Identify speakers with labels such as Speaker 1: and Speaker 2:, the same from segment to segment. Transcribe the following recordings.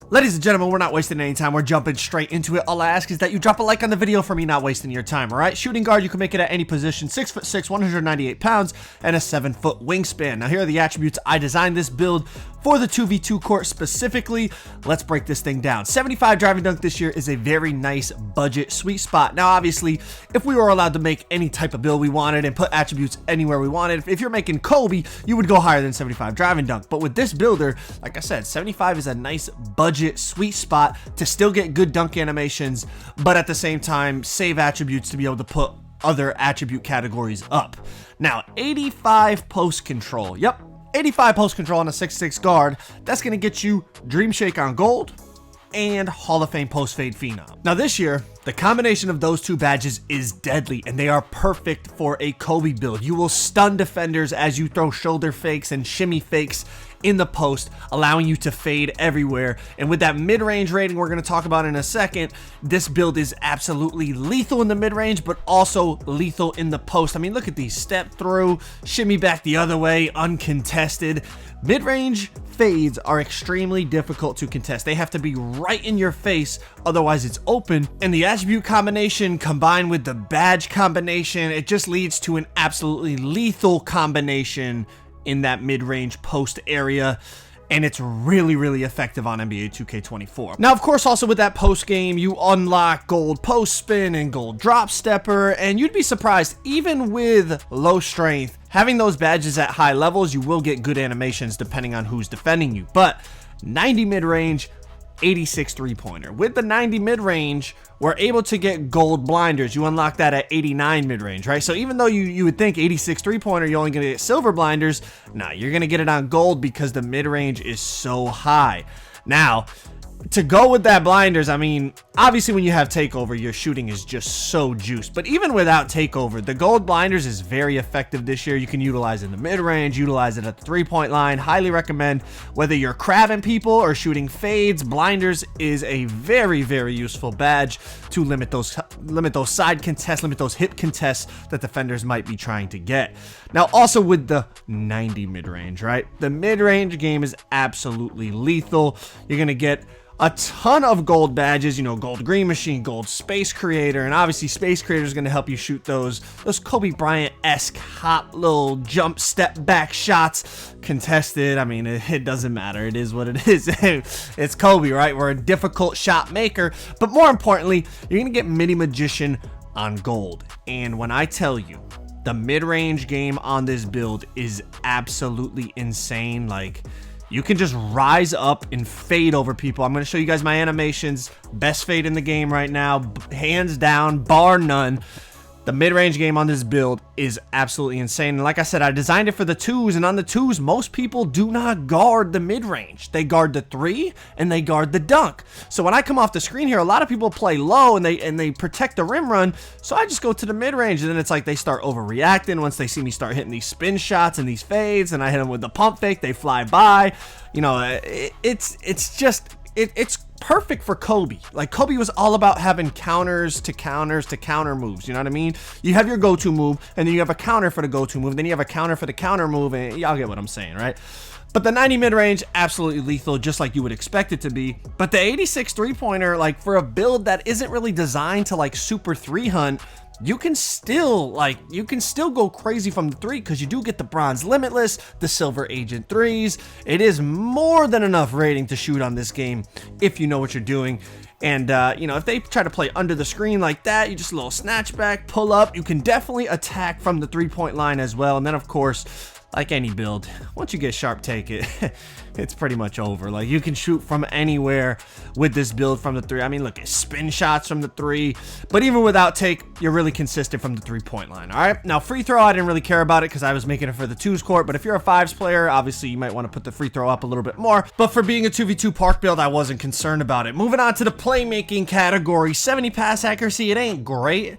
Speaker 1: Ladies and gentlemen, we're not wasting any time. We're jumping straight into it. All I ask is that you drop a like on the video for me not wasting your time, all right? Shooting guard, you can make it at any position. 6'6", 198 pounds, and a 7-foot wingspan. Now, here are the attributes. I designed this build for the 2v2 court specifically. Let's break this thing down. 75 driving dunk this year is a very nice budget sweet spot. Now, obviously, if we were allowed to make any type of build we wanted and put attributes anywhere we wanted, if you're making Kobe, you would go higher than 75 driving dunk. But with this builder, like I said, 75 is a nice budget sweet spot to still get good dunk animations, but at the same time save attributes to be able to put other attribute categories up. Now, 85 post control. Yep, 85 post control on a 6'6 guard. That's going to get you Dream Shake on gold and Hall of Fame post fade phenom. Now this year, the combination of those two badges is deadly, and they are perfect for a Kobe build. You will stun defenders as you throw shoulder fakes and shimmy fakes in the post, allowing you to fade everywhere. And with that mid-range rating we're going to talk about in a second, this build is absolutely lethal in the mid-range, but also lethal in the post. I mean, look at these: step through, shimmy back the other way, uncontested. Mid-range fades are extremely difficult to contest. They have to be right in your face, otherwise it's open. And the attribute combination combined with the badge combination, it just leads to an absolutely lethal combination in that mid-range post area, and it's really effective on NBA 2K24. Now, of course, also with that post game, you unlock gold post spin and gold drop stepper, and you'd be surprised, even with low strength, having those badges at high levels, you will get good animations depending on who's defending you. But 90 mid-range, 86 three-pointer. With the 90 mid-range, we're able to get gold blinders. You unlock that at 89 mid-range, right? So even though you would think 86 three-pointer, you're only going to get silver blinders, nah, you're going to get it on gold because the mid-range is so high. Now, to go with that blinders, I mean, obviously when you have takeover, your shooting is just so juiced. But even without takeover, the gold blinders is very effective this year. You can utilize it in the mid-range, utilize it at the three-point line. Highly recommend. Whether you're crabbing people or shooting fades, blinders is a very useful badge to limit those side contests, limit those hip contests that defenders might be trying to get. Now, also with the 90 mid-range, right? The mid-range game is absolutely lethal. You're going to get a ton of gold badges, you know, gold green machine, gold space creator, and obviously space creator is going to help you shoot those Kobe Bryant-esque hop little jump step back shots contested. I mean, it doesn't matter. It is what it is. It's Kobe, right? We're a difficult shot maker, but more importantly, you're going to get mini magician on gold. And when I tell you, the mid-range game on this build is absolutely insane. Like, you can just rise up and fade over people. I'm going to show you guys my animations. Best fade in the game right now, hands down, bar none. The mid-range game on this build is absolutely insane. And like I said, I designed it for the twos, and on the twos, most people do not guard the mid-range. They guard the three and they guard the dunk. So when I come off the screen here, a lot of people play low and they protect the rim run. So I just go to the mid-range, and then it's like they start overreacting once they see me start hitting these spin shots and these fades, and I hit them with the pump fake, they fly by. You know, it's perfect for Kobe. Like, Kobe was all about having counters to counter moves. You know what I mean? You have your go-to move, and then you have a counter for the go-to move, then you have a counter for the counter move, and y'all get what I'm saying, right? But the 90 mid-range, absolutely lethal, just like you would expect it to be. But the 86 three-pointer, like, for a build that isn't really designed to, like, super three hunt, you can still go crazy from the three, because you do get the bronze limitless, the silver agent threes. It is more than enough rating to shoot on this game if you know what you're doing. And you know, if they try to play under the screen like that, you just a little snatch back, pull up. You can definitely attack from the three-point line as well. And then of course, like any build, once you get sharp take it, it's pretty much over. Like, you can shoot from anywhere with this build from the three. I mean, look at spin shots from the three, but even without take, you're really consistent from the three-point line. All right, now free throw, I didn't really care about it because I was making it for the twos court, but if you're a fives player, obviously you might want to put the free throw up a little bit more. But for being a 2v2 park build, I wasn't concerned about it. Moving on to the playmaking category, 70 pass accuracy, it ain't great,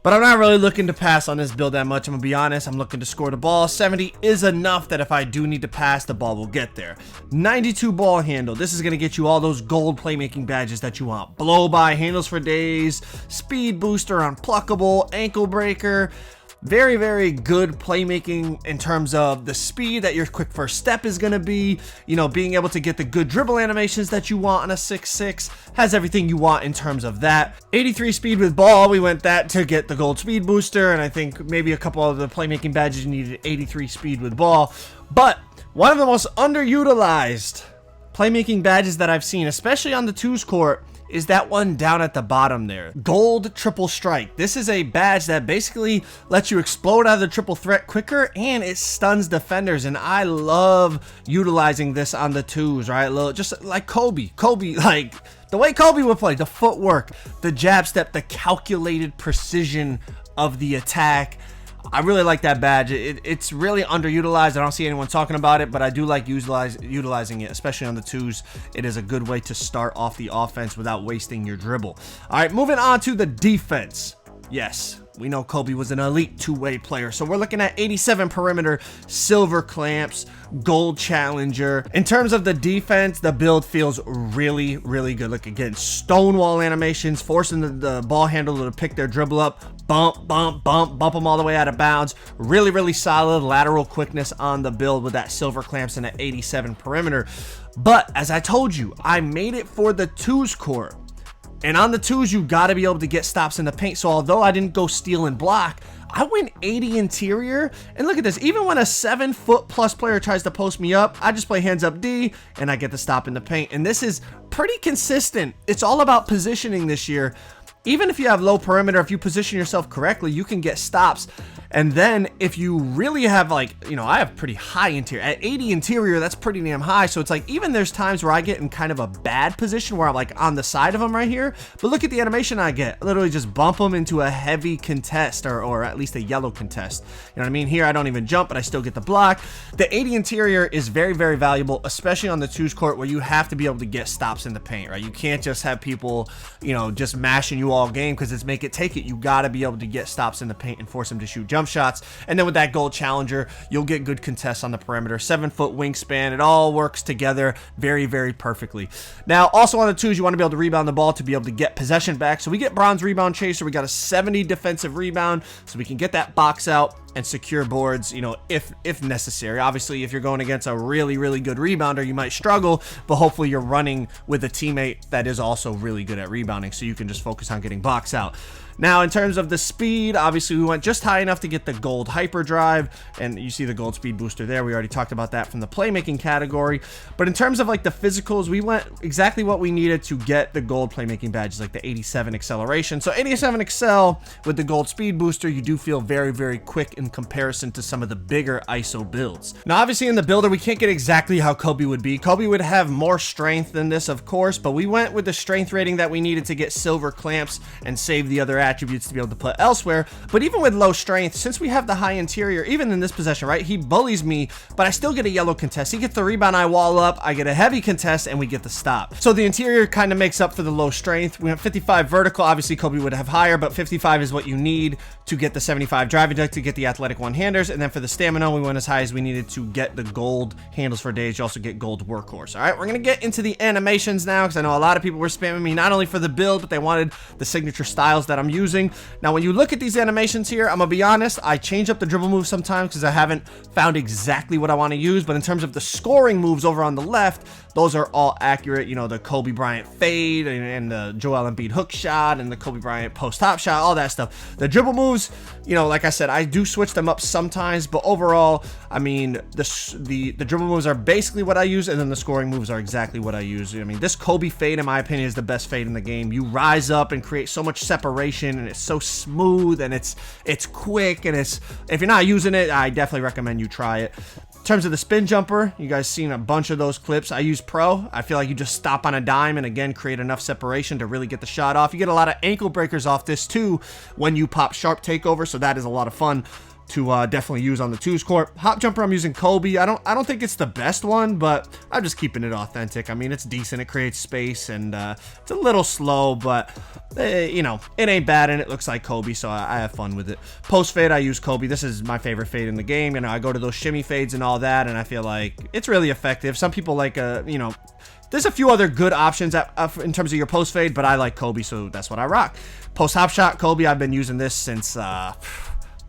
Speaker 1: but I'm not really looking to pass on this build that much. I'm gonna be honest, I'm looking to score the ball. 70 is enough that if I do need to pass, the ball will get there. 92 ball handle. This is gonna get you all those gold playmaking badges that you want. Blow by, handles for days, speed booster, unpluckable, ankle breaker. Very, very good playmaking in terms of the speed that your quick first step is going to be, you know, being able to get the good dribble animations that you want on a 6'6", has everything you want in terms of that. 83 speed with ball, we went that to get the gold speed booster, and I think maybe a couple of the playmaking badges you needed 83 speed with ball. But one of the most underutilized playmaking badges that I've seen, especially on the twos court, is that one down at the bottom there. Gold triple strike. This is a badge that basically lets you explode out of the triple threat quicker, and it stuns defenders, and I love utilizing this on the twos, right? Just like Kobe, like the way Kobe would play, the footwork, the jab step, the calculated precision of the attack. I really like that badge. It's really underutilized. I don't see anyone talking about it, but I do like utilizing it, especially on the twos. It is a good way to start off the offense without wasting your dribble. All right, moving on to the defense. Yes, we know Kobe was an elite two-way player, so we're looking at 87 perimeter, silver clamps, gold challenger. In terms of the defense, the build feels really, really good. Look, again, stonewall animations, forcing the ball handler to pick their dribble up, bump them all the way out of bounds. Really, really solid lateral quickness on the build with that silver clamps and an 87 perimeter. But as I told you, I made it for the twos court. And on the twos, you got to be able to get stops in the paint. So although I didn't go steal and block, I went 80 interior. And look at this. Even when a 7-foot-plus player tries to post me up, I just play hands up D, and I get the stop in the paint. And this is pretty consistent. It's all about positioning this year. Even if you have low perimeter, if you position yourself correctly, you can get stops. And then if you really have, like, you know, I have pretty high interior. At 80 interior, that's pretty damn high. So it's like, even there's times where I get in kind of a bad position where I'm like on the side of them right here. But look at the animation I get. I literally just bump them into a heavy contest, or at least a yellow contest. You know what I mean? Here, I don't even jump, but I still get the block. The 80 interior is very, very valuable, especially on the twos court where you have to be able to get stops in the paint, right? You can't just have people, you know, just mashing you all game because it's make it take it. You got to be able to get stops in the paint and force them to shoot jump shots. And then with that gold challenger, you'll get good contests on the perimeter. 7-foot wingspan. It all works together very, very perfectly. Now, also on the twos, you want to be able to rebound the ball to be able to get possession back. So we get bronze rebound chaser. We got a 70 defensive rebound, so we can get that box out and secure boards, you know, if necessary. Obviously, if you're going against a really, really good rebounder, you might struggle, but hopefully you're running with a teammate that is also really good at rebounding, so you can just focus on getting box out. Now, in terms of the speed, obviously we went just high enough to get the gold hyperdrive, and you see the gold speed booster there. We already talked about that from the playmaking category. But in terms of like the physicals, we went exactly what we needed to get the gold playmaking badges, like the 87 acceleration. So 87 excel with the gold speed booster, you do feel very, very quick in comparison to some of the bigger ISO builds. Now, obviously in the builder, we can't get exactly how Kobe would be. Kobe would have more strength than this, of course, but we went with the strength rating that we needed to get silver clamps and save the other attributes to be able to put elsewhere. But even with low strength, since we have the high interior, even in this possession, right, he bullies me, but I still get a yellow contest. He gets the rebound, I wall up, I get a heavy contest, and we get the stop. So the interior kind of makes up for the low strength. We went 55 vertical. Obviously Kobe would have higher, but 55 is what you need to get the 75 driving dunk to get the athletic one-handers. And then for the stamina, we went as high as we needed to get the gold handles for days. You also get gold workhorse. All right, we're gonna get into the animations now, because I know a lot of people were spamming me not only for the build, but they wanted the signature styles that I'm using. Now, when you look at these animations here, I'm gonna be honest, I change up the dribble moves sometimes because I haven't found exactly what I want to use. But in terms of the scoring moves over on the left, those are all accurate. You know, the Kobe Bryant fade and the Joel Embiid hook shot and the Kobe Bryant post hop shot, all that stuff. The dribble moves, you know, like I said, I do switch them up sometimes, but overall, I mean, the dribble moves are basically what I use, and then the scoring moves are exactly what I use. I mean, this Kobe fade, in my opinion, is the best fade in the game. You rise up and create so much separation, and it's so smooth, and it's quick, and it's, if you're not using it, I definitely recommend you try it. In terms of the spin jumper, you guys seen a bunch of those clips. I use Pro. I feel like you just stop on a dime and again create enough separation to really get the shot off. You get a lot of ankle breakers off this too when you pop sharp takeover, so that is a lot of fun to definitely use on the twos court. Hop jumper, I'm using Kobe. I don't think it's the best one, but I'm just keeping it authentic. I mean, it's decent. It creates space, and it's a little slow, but you know, it ain't bad, and it looks like Kobe, so I have fun with it. Post fade, I use Kobe. This is my favorite fade in the game. You know, I go to those shimmy fades and all that, and I feel like it's really effective. Some people like you know, there's a few other good options in terms of your post fade, but I like Kobe, so that's what I rock. Post hop shot, Kobe. I've been using this since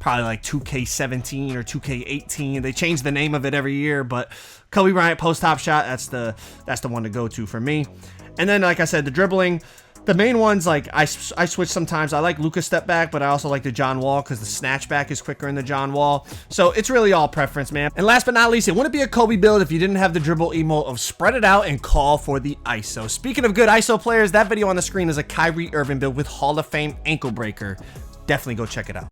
Speaker 1: probably like 2K17 or 2K18. They change the name of it every year, but Kobe Bryant post-hop shot, that's the one to go to for me. And then, like I said, the dribbling, the main ones, like I switch sometimes. I like Luka's step back, but I also like the John Wall because the snatch back is quicker in the John Wall. So it's really all preference, man. And last but not least, it wouldn't be a Kobe build if you didn't have the dribble emote of spread it out and call for the ISO. Speaking of good ISO players, that video on the screen is a Kyrie Irving build with Hall of Fame ankle breaker. Definitely go check it out.